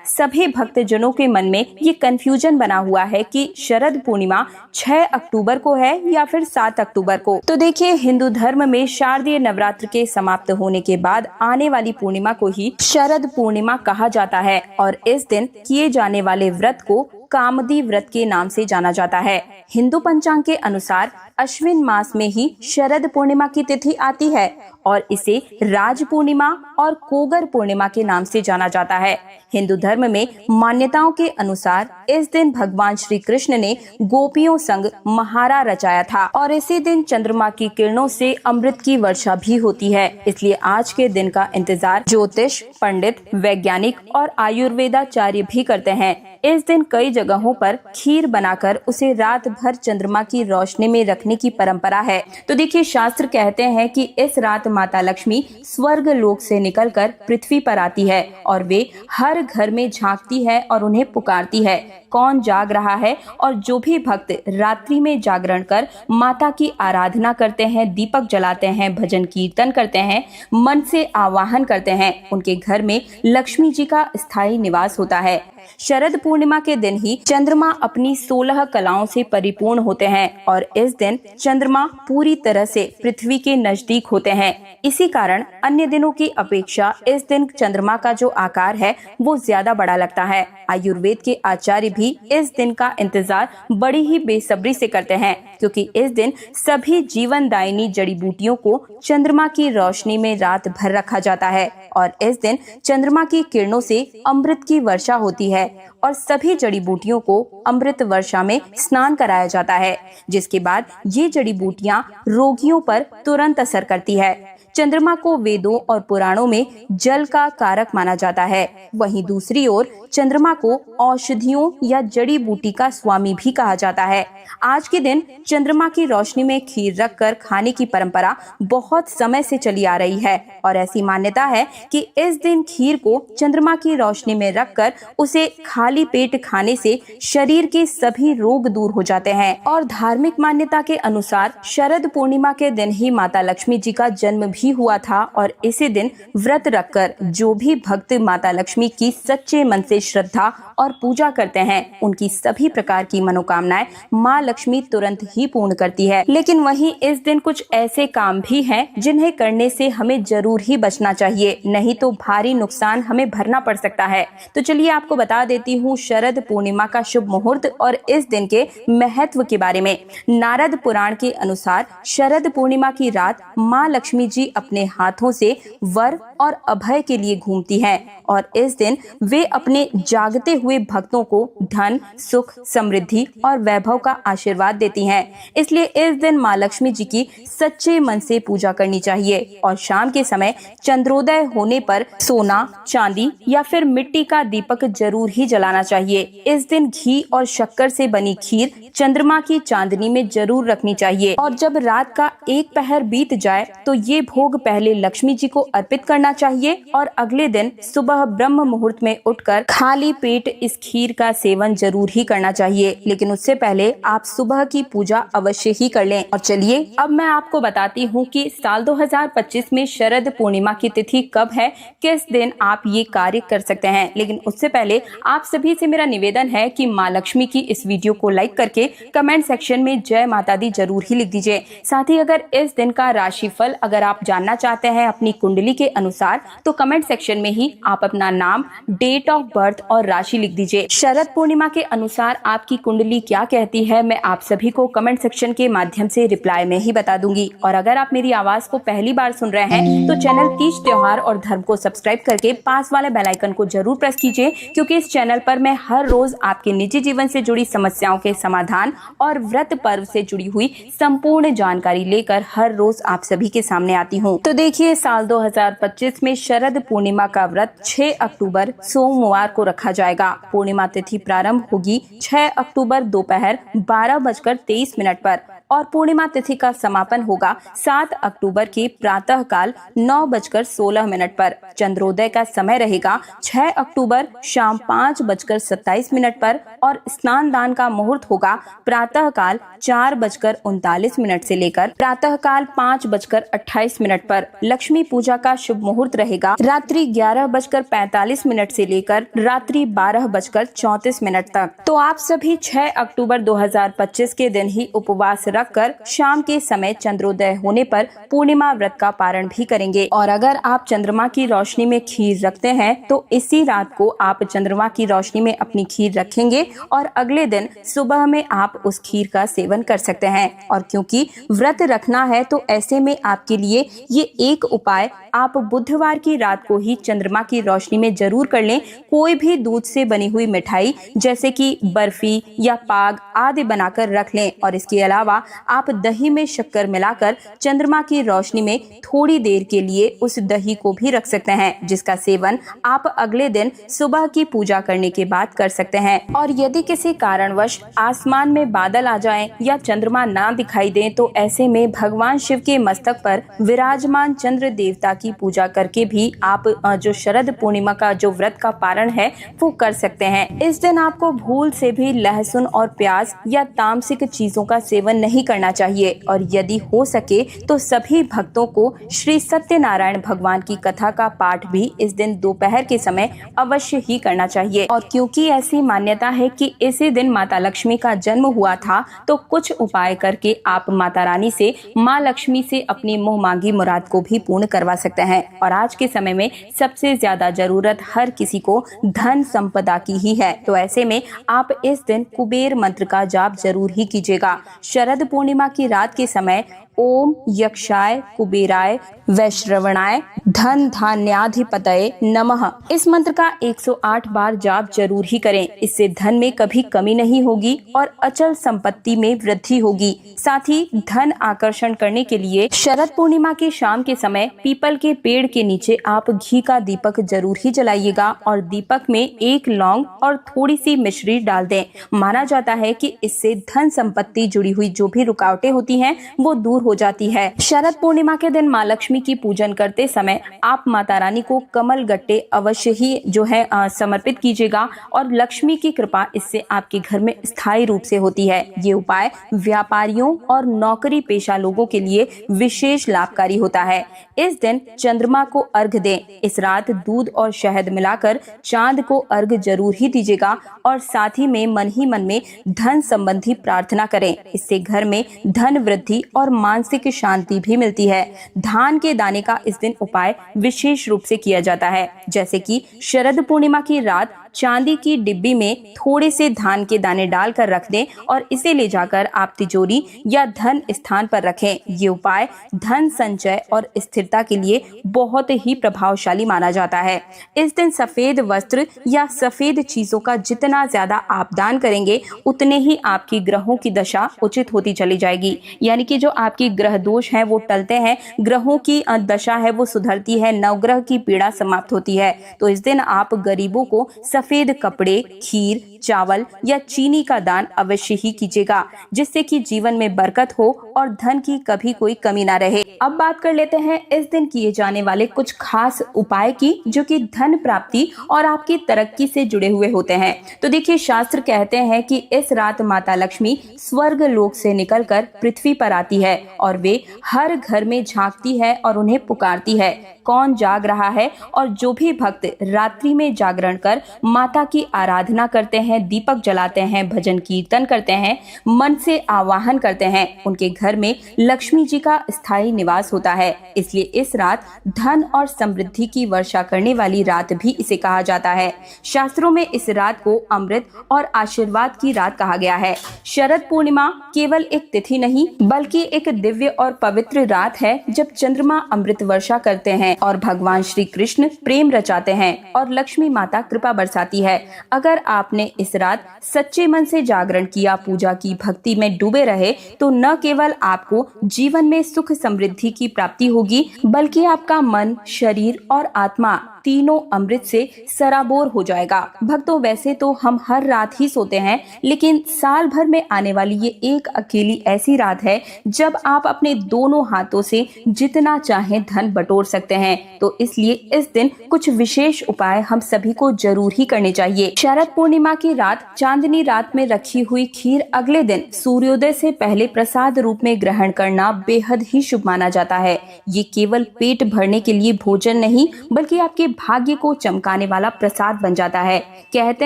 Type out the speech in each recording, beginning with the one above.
सभी भक्तजनों के मन में ये कंफ्यूजन बना हुआ है कि शरद पूर्णिमा 6 अक्टूबर को है या फिर 7 अक्टूबर को। तो देखिए, हिंदू धर्म में शारदीय नवरात्र के समाप्त होने के बाद आने वाली पूर्णिमा को ही शरद पूर्णिमा कहा जाता है और इस दिन किए जाने वाले व्रत को कामदी व्रत के नाम से जाना जाता है। हिंदू पंचांग के अनुसार अश्विन मास में ही शरद पूर्णिमा की तिथि आती है और इसे राज पूर्णिमा और कोगर पूर्णिमा के नाम से जाना जाता है। हिंदू धर्म में मान्यताओं के अनुसार इस दिन भगवान श्री कृष्ण ने गोपियों संग महारा रचाया था और इसी दिन चंद्रमा की किरणों से अमृत की वर्षा भी होती है। इसलिए आज के दिन का इंतजार ज्योतिष पंडित, वैज्ञानिक और आयुर्वेदाचार्य भी करते हैं। इस दिन कई जगहों पर खीर बनाकर उसे रात भर चंद्रमा की रोशनी में रखने की परंपरा है। तो देखिए, शास्त्र कहते हैं कि इस रात माता लक्ष्मी स्वर्ग लोक से निकलकर पृथ्वी पर आती है और वे हर घर में झांकती है और उन्हें पुकारती है, कौन जाग रहा है। और जो भी भक्त रात्रि में जागरण कर माता की आराधना करते हैं, दीपक जलाते हैं, भजन कीर्तन करते हैं, मन से आवाहन करते हैं, उनके घर में लक्ष्मी जी का स्थायी निवास होता है। शरद पूर्णिमा के दिन ही चंद्रमा अपनी 16 कलाओं से परिपूर्ण होते हैं और इस दिन चंद्रमा पूरी तरह से पृथ्वी के नजदीक होते हैं। इसी कारण अन्य दिनों की अपेक्षा इस दिन चंद्रमा का जो आकार है वो ज्यादा बड़ा लगता है। आयुर्वेद के आचार्य भी इस दिन का इंतजार बड़ी ही बेसब्री से करते हैं, क्योंकि इस दिन सभी जीवनदायिनी जड़ी बूटियों को चंद्रमा की रोशनी में रात भर रखा जाता है और इस दिन चंद्रमा की किरणों से अमृत की वर्षा होती है और सभी जड़ी बूटियों को अमृत वर्षा में स्नान कराया जाता है, जिसके बाद ये जड़ी बूटियां रोगियों पर तुरंत असर करती है। चंद्रमा को वेदों और पुराणों में जल का कारक माना जाता है। वहीं दूसरी ओर चंद्रमा को औषधियों या जड़ी बूटी का स्वामी भी कहा जाता है। आज के दिन चंद्रमा की रोशनी में खीर रखकर खाने की परंपरा बहुत समय से चली आ रही है और ऐसी मान्यता है कि इस दिन खीर को चंद्रमा की रोशनी में रखकर उसे खाली पेट खाने से शरीर के सभी रोग दूर हो जाते हैं। और धार्मिक मान्यता के अनुसार शरद पूर्णिमा के दिन ही माता लक्ष्मी जी का जन्म भी हुआ था और इसी दिन व्रत रखकर जो भी भक्त माता लक्ष्मी की सच्चे मन से श्रद्धा और पूजा करते हैं, उनकी सभी प्रकार की मनोकामनाएं माँ लक्ष्मी तुरंत ही पूर्ण करती है। लेकिन वहीं इस दिन कुछ ऐसे काम भी हैं जिन्हें करने से हमें जरूर ही बचना चाहिए, नहीं तो भारी नुकसान हमें भरना पड़ सकता है। तो चलिए आपको बता देती हूँ शरद पूर्णिमा का शुभ मुहूर्त और इस दिन के महत्व के बारे में। नारद पुराण के अनुसार शरद पूर्णिमा की रात माँ लक्ष्मी जी अपने हाथों से वर और अभय के लिए घूमती हैं और इस दिन वे अपने जागते हुए भक्तों को धन, सुख, समृद्धि और वैभव का आशीर्वाद देती हैं। इसलिए इस दिन माँ लक्ष्मी जी की सच्चे मन से पूजा करनी चाहिए और शाम के समय चंद्रोदय होने पर सोना, चांदी या फिर मिट्टी का दीपक जरूर ही जलाना चाहिए। इस दिन घी और शक्कर से बनी खीर चंद्रमा की चांदनी में जरूर रखनी चाहिए और जब रात का एक पहर बीत जाए तो ये भोग पहले लक्ष्मी जी को अर्पित करना चाहिए और अगले दिन सुबह ब्रह्म मुहूर्त में उठकर खाली पेट इस खीर का सेवन जरूर ही करना चाहिए। लेकिन उससे पहले आप सुबह की पूजा अवश्य ही कर लें। और चलिए अब मैं आपको बताती हूँ कि साल 2025 में शरद पूर्णिमा की तिथि कब है, किस दिन आप ये कार्य कर सकते हैं। लेकिन उससे पहले आप सभी से मेरा निवेदन है कि माँ लक्ष्मी की इस वीडियो को लाइक करके कमेंट सेक्शन में जय माता दी जरूर ही लिख दीजिए। साथ ही अगर इस दिन का राशिफल अगर आप जानना चाहते हैं अपनी कुंडली के अनुसार तो कमेंट सेक्शन में ही आप अपना नाम, डेट ऑफ बर्थ और राशि लिख दीजिए। शरद पूर्णिमा के अनुसार आपकी कुंडली क्या कहती है मैं आप सभी को कमेंट सेक्शन के माध्यम से रिप्लाई में ही बता दूंगी। और अगर आप मेरी आवाज को पहली बार सुन रहे हैं तो चैनल तीज त्योहार और धर्म को सब्सक्राइब करके पास वाले बेल आइकन को जरूर प्रेस कीजिए, क्योंकि इस चैनल पर मैं हर रोज आपके निजी जीवन से जुड़ी समस्याओं के समाधान और व्रत पर्व से जुड़ी हुई संपूर्ण जानकारी लेकर हर रोज आप सभी के सामने आती हूँ। तो देखिए, साल 2025 में शरद पूर्णिमा का व्रत 6 अक्टूबर सोमवार को रखा जाएगा। पूर्णिमा तिथि प्रारंभ होगी 6 अक्टूबर दोपहर 12:23 पर और पूर्णिमा तिथि का समापन होगा 7 अक्टूबर के प्रातः काल 9:16 पर। चंद्रोदय का समय रहेगा 6 अक्टूबर शाम 5:27 पर और स्नान दान का मुहूर्त होगा प्रातः काल 4:39 से लेकर प्रातः काल 5:28 पर। लक्ष्मी पूजा का शुभ मुहूर्त रहेगा रात्रि 11:45 से लेकर रात्रि 12:34 तक। तो आप सभी 6 अक्टूबर 2025 के दिन ही उपवास रखकर शाम के समय चंद्रोदय होने पर पूर्णिमा व्रत का पारण भी करेंगे। और अगर आप चंद्रमा की रोशनी में खीर रखते हैं तो इसी रात को आप चंद्रमा की रोशनी में अपनी खीर रखेंगे और अगले दिन सुबह में आप उस खीर का सेवन कर सकते हैं। और क्योंकि व्रत रखना है तो ऐसे में आपके लिए ये एक उपाय आप बुधवार की रात को ही चंद्रमा की रोशनी में जरूर कर लें। कोई भी दूध से बनी हुई मिठाई जैसे कि बर्फी या पाग आदि बनाकर रख लें और इसके अलावा आप दही में शक्कर मिलाकर चंद्रमा की रोशनी में थोड़ी देर के लिए उस दही को भी रख सकते हैं, जिसका सेवन आप अगले दिन सुबह की पूजा करने के बाद कर सकते हैं। और यदि किसी कारणवश आसमान में बादल आ जाएं या चंद्रमा ना दिखाई दें तो ऐसे में भगवान शिव के मस्तक पर विराजमान चंद्र देवता की पूजा करके भी आप जो शरद पूर्णिमा का जो व्रत का पारण है वो कर सकते हैं। इस दिन आपको भूल से भी लहसुन और प्याज या तामसिक चीजों का सेवन नहीं करना चाहिए और यदि हो सके तो सभी भक्तों को श्री सत्यनारायण भगवान की कथा का पाठ भी इस दिन दोपहर के समय अवश्य ही करना चाहिए। और क्योंकि ऐसी मान्यता है कि इसी दिन माता लक्ष्मी का जन्म हुआ था तो कुछ उपाय करके आप माता रानी से माँ लक्ष्मी से अपनी मुँह मांगी मुराद को भी पूर्ण करवा सकते हैं। और आज के समय में सबसे ज्यादा जरूरत हर किसी को धन संपदा की ही है, तो ऐसे में आप इस दिन कुबेर मंत्र का जाप जरूर ही कीजिएगा। शरद पूर्णिमा की रात के समय ओम यक्षाय कुबेराय वैश्रवणाय धन धान्याधिपतये नमः इस मंत्र का 108 बार जाप जरूर ही करें। इससे धन में कभी कमी नहीं होगी और अचल संपत्ति में वृद्धि होगी। साथ ही धन आकर्षण करने के लिए शरद पूर्णिमा की शाम के समय पीपल के पेड़ के नीचे आप घी का दीपक जरूर ही जलाइएगा और दीपक में एक लौंग और थोड़ी सी मिश्री डाल दें। माना जाता है कि इससे धन संपत्ति जुड़ी हुई जो भी रुकावटें होती हैं वो दूर हो जाती है। शरद पूर्णिमा के दिन माँ लक्ष्मी की पूजन करते समय आप माता रानी को कमल गट्टे अवश्य ही जो है समर्पित कीजिएगा और लक्ष्मी की कृपा इससे आपके घर में स्थायी रूप से होती है। ये उपाय व्यापारियों और नौकरी पेशा लोगों के लिए विशेष लाभकारी होता है। इस दिन चंद्रमा को अर्घ दें। इस रात दूध और शहद मिलाकर चांद को अर्घ जरूर ही दीजिएगा और साथ ही में मन में धन संबंधी प्रार्थना करें। इससे घर में धन वृद्धि और मानसिक शांति भी मिलती है। धान के दाने का इस दिन उपाय विशेष रूप से किया जाता है, जैसे कि शरद पूर्णिमा की रात चांदी की डिब्बी में थोड़े से धान के दाने डालकर रख दें और इसे ले जाकर आप तिजोरी या धन स्थान पर रखें। ये उपाय धन संचय और स्थिरता के लिए बहुत ही प्रभावशाली माना जाता है। इस दिन सफेद वस्त्र या सफेद चीजों का जितना ज्यादा आप दान करेंगे उतने ही आपकी ग्रहों की दशा उचित होती चली जाएगी। यानी कि जो आपकी ग्रह दोष हैं वो टलते हैं, ग्रहों की दशा है वो सुधरती है, नवग्रह की पीड़ा समाप्त होती है। तो इस दिन आप गरीबों को सफेद कपड़े, खीर, चावल या चीनी का दान अवश्य ही कीजिएगा, जिससे कि जीवन में बरकत हो और धन की कभी कोई कमी ना रहे। अब बात कर लेते हैं इस दिन किए जाने वाले कुछ खास उपाय की जो कि धन प्राप्ति और आपकी तरक्की से जुड़े हुए होते हैं। तो देखिए, शास्त्र कहते हैं कि इस रात माता लक्ष्मी स्वर्ग लोक से निकलकर पृथ्वी पर आती है और वे हर घर में झांकती है और उन्हें पुकारती है। कौन जाग रहा है? और जो भी भक्त रात्रि में जागरण कर माता की आराधना करते हैं, दीपक जलाते हैं, भजन कीर्तन करते हैं, मन से आवाहन करते हैं, उनके घर में लक्ष्मी जी का स्थायी निवास होता है। इसलिए इस रात धन और समृद्धि की वर्षा करने वाली रात भी इसे कहा जाता है। शास्त्रों में इस रात को अमृत और आशीर्वाद की रात कहा गया है। शरद पूर्णिमा केवल एक तिथि नहीं बल्कि एक दिव्य और पवित्र रात है जब चंद्रमा अमृत वर्षा करते हैं और भगवान श्री कृष्ण प्रेम रचाते हैं और लक्ष्मी माता कृपा बरसाती है। अगर आपने इस रात सच्चे मन से जागरण किया, पूजा की, भक्ति में डूबे रहे तो न केवल आपको जीवन में सुख समृद्धि की प्राप्ति होगी बल्कि आपका मन, शरीर और आत्मा तीनों अमृत से सराबोर हो जाएगा। भक्तों, वैसे तो हम हर रात ही सोते हैं, लेकिन साल भर में आने वाली ये एक अकेली ऐसी रात है जब आप अपने दोनों हाथों से जितना चाहें धन बटोर सकते हैं। तो इसलिए इस दिन कुछ विशेष उपाय हम सभी को जरूर ही करने चाहिए। शरद पूर्णिमा की रात चांदनी रात में रखी हुई खीर अगले दिन सूर्योदय से पहले प्रसाद रूप में ग्रहण करना बेहद ही शुभ माना जाता है। ये केवल पेट भरने के लिए भोजन नहीं, बल्कि आपके भाग्य को चमकाने वाला प्रसाद बन जाता है। कहते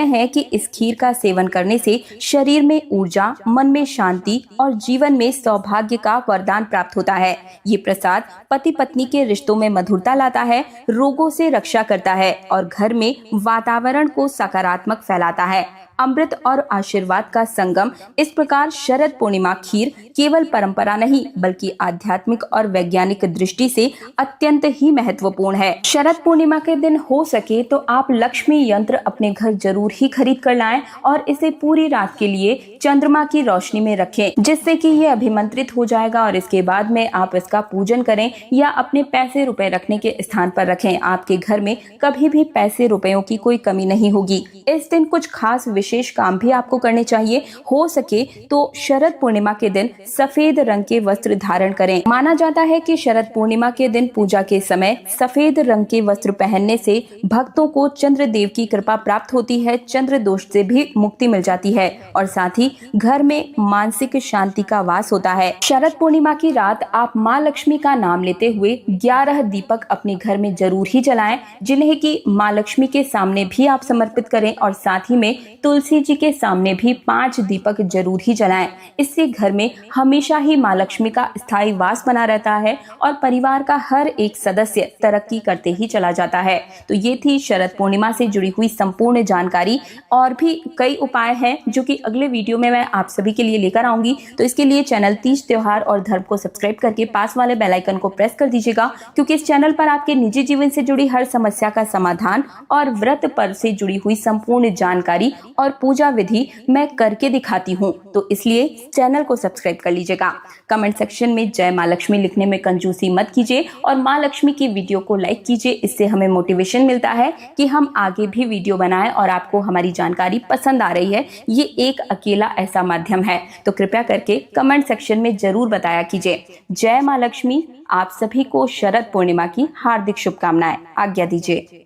हैं कि इस खीर का सेवन करने से शरीर में ऊर्जा, मन में शांति और जीवन में सौभाग्य का वरदान प्राप्त होता है। ये प्रसाद पति पत्नी के रिश्तों में मधुरता लाता है, रोगों से रक्षा करता है और घर में वातावरण को सकारात्मक फैलाता है। अमृत और आशीर्वाद का संगम। इस प्रकार शरद पूर्णिमा खीर केवल परंपरा नहीं, बल्कि आध्यात्मिक और वैज्ञानिक दृष्टि से अत्यंत ही महत्वपूर्ण है। शरद पूर्णिमा के दिन हो सके तो आप लक्ष्मी यंत्र अपने घर जरूर ही खरीद कर लाएं और इसे पूरी रात के लिए चंद्रमा की रोशनी में रखें, जिससे कि ये अभिमंत्रित हो जाएगा और इसके बाद में आप इसका पूजन करें या अपने पैसे रुपए रखने के स्थान पर रखें। आपके घर में कभी भी पैसे रुपयों की कोई कमी नहीं होगी। इस दिन कुछ खास विशेष काम भी आपको करने चाहिए। हो सके तो शरद पूर्णिमा के दिन सफेद रंग के वस्त्र धारण करें। माना जाता है कि शरद पूर्णिमा के दिन पूजा के समय सफेद रंग के वस्त्र पहनने से भक्तों को चंद्र देव की कृपा प्राप्त होती है, चंद्र दोष से भी मुक्ति मिल जाती है और साथ ही घर में मानसिक शांति का वास होता है। शरद पूर्णिमा की रात आप माँ लक्ष्मी का नाम लेते हुए 11 दीपक अपने घर में जरूर ही जलाएं, जिन्हें कि माँ लक्ष्मी के सामने भी आप समर्पित करें और साथ ही में तुलसी जी के सामने भी 5 दीपक जरूर ही जलाएं। इससे घर में हमेशा ही माँ लक्ष्मी का स्थायी वास बना रहता है और परिवार का हर एक सदस्य तरक्की करते ही चला जाता है। तो ये थी शरद पूर्णिमा से जुड़ी हुई संपूर्ण जानकारी। और भी कई उपाय हैं जो कि अगले वीडियो में मैं आप सभी के लिए लेकर आऊंगी। तो इसके लिए चैनल तीज त्योहार और धर्म को सब्सक्राइब करके पास वाले बेल आइकन को प्रेस कर दीजिएगा, क्योंकि इस चैनल पर आपके निजी जीवन से जुड़ी हर समस्या का समाधान और व्रत पर्व से जुड़ी हुई संपूर्ण जानकारी और पूजा विधि मैं करके दिखाती हूँ। तो इसलिए चैनल को सब्सक्राइब कर लीजिएगा। कमेंट सेक्शन में जय माँ लक्ष्मी लिखने में कंजूसी मत कीजिए और माँ लक्ष्मी की वीडियो को लाइक कीजिए। इससे हमें मोटिवेशन मिलता है कि हम आगे भी वीडियो बनाएं और आपको हमारी जानकारी पसंद आ रही है। ये एक अकेला ऐसा माध्यम है, तो कृपया करके कमेंट सेक्शन में जरूर बताया कीजिए। जय माँ लक्ष्मी। आप सभी को शरद पूर्णिमा की हार्दिक शुभकामनाएं। आज्ञा दीजिए।